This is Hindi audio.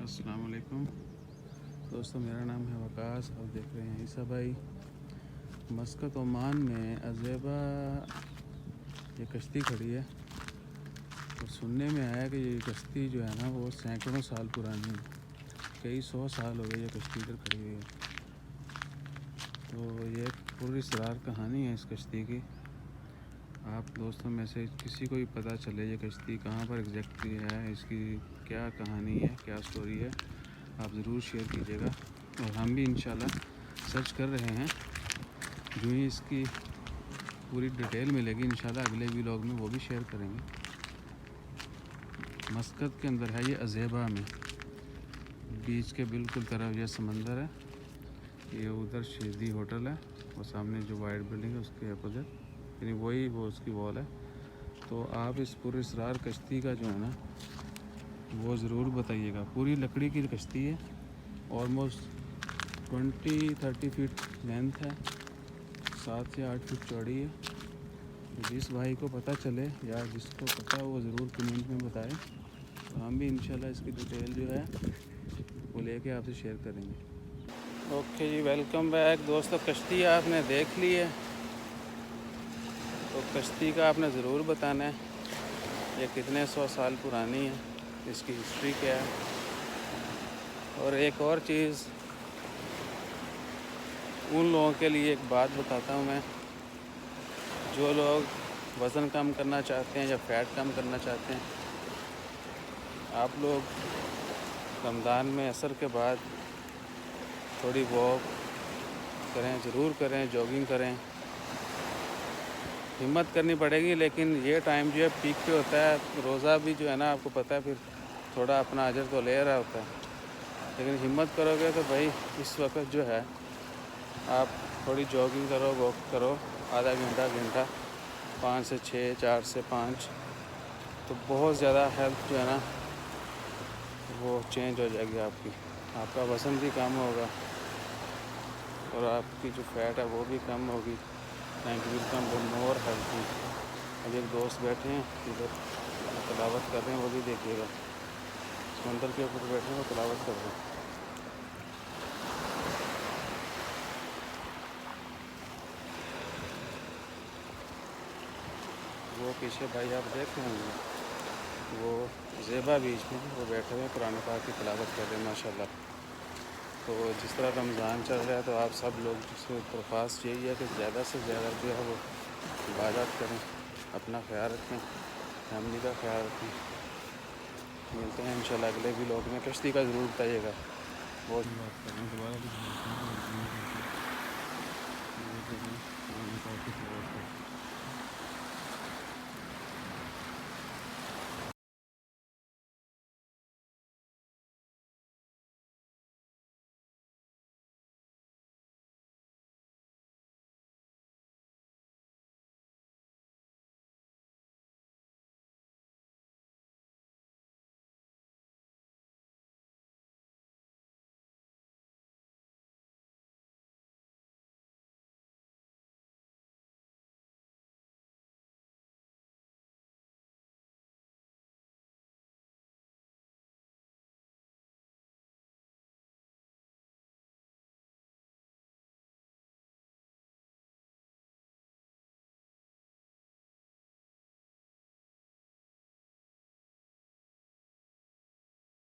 अस्सलाम वालेकुम दोस्तों, मेरा नाम है वकास। आप देख रहे हैं ईसा भाई। मस्कत ओमान में अज़ेबा ये कश्ती खड़ी है और सुनने में आया कि ये कश्ती जो है ना वो सैकड़ों साल पुरानी है। कई सौ साल हो गए ये कश्ती इधर खड़ी हुई है। तो ये पूरी सरार कहानी है इस कश्ती की। आप दोस्तों में से किसी को भी पता चले ये कश्ती कहाँ पर एग्जैक्टली है, इसकी क्या कहानी है, क्या स्टोरी है, आप ज़रूर शेयर कीजिएगा। और हम भी इंशाल्लाह सर्च कर रहे हैं। जो ही इसकी पूरी डिटेल मिलेगी इंशाल्लाह अगले व्लॉग में वो भी शेयर करेंगे। मस्कत के अंदर है ये, अज़ेबा में, बीच के बिल्कुल तरफ यह समंदर है। ये उधर शिरदी होटल है और सामने जो वाइट बिल्डिंग है उसके अपोजिट, यानी वही वो उसकी वॉल है। तो आप इस पूरे सरार कश्ती का जो है ना वो ज़रूर बताइएगा। पूरी लकड़ी की कश्ती है, ऑलमोस्ट 20-30 फीट लेंथ है, 7 से 8 फीट चौड़ी है। जिस भाई को पता चले या जिसको पता हो वो ज़रूर कमेंट में बताएं। तो हम भी इंशाल्लाह इसकी डिटेल जो है वो लेके आपसे शेयर करेंगे। ओके जी, वेलकम बैक दोस्तों। कश्ती आपने देख ली है, तो कश्ती का आपने ज़रूर बताना है ये कितने सौ साल पुरानी है, इसकी हिस्ट्री क्या है। और एक और चीज़ उन लोगों के लिए एक बात बताता हूँ मैं, जो लोग वज़न कम करना चाहते हैं या फैट कम करना चाहते हैं। आप लोग रमज़ान में असर के बाद थोड़ी वॉक करें, ज़रूर करें, जॉगिंग करें। हिम्मत करनी पड़ेगी, लेकिन ये टाइम जो है पीक पे होता है। रोज़ा भी जो है ना आपको पता है फिर थोड़ा अपना अजर तो ले रहा होता है, लेकिन हिम्मत करोगे तो भाई इस वक्त जो है आप थोड़ी जॉगिंग करो, वॉक करो, आधा घंटा 5 से 6, 4 से 5, तो बहुत ज़्यादा हेल्थ जो है ना वो चेंज हो जाएगी आपकी। आपका वज़न भी कम होगा और आपकी जो फैट है वो भी कम होगी, and will come more healthy. अब एक दोस्त बैठे हैं इधर तिलावत कर रहे हैं, वो भी देखिएगा। समंदर के ऊपर बैठे हैं, वो तिलावत कर रहे हैं। वो पीछे भाई आप देख रहे होंगे, वो ज़ेबा बीच में वो बैठे हुए कुरान पाक की तिलावत कर रहे हैं माशाल्लाह। तो जिस तरह रमज़ान चल रहा है तो आप सब लोग जिसको दरख्वास्त यही है कि ज़्यादा से ज़्यादा जो है वो इबादत करें, अपना ख्याल रखें, फैमिली का ख्याल रखें। मिलते हैं इंशाल्लाह अगले व्लॉग में। कश्ती का ज़रूर बताइएगा। बहुत बात कर रहे हैं दोबारा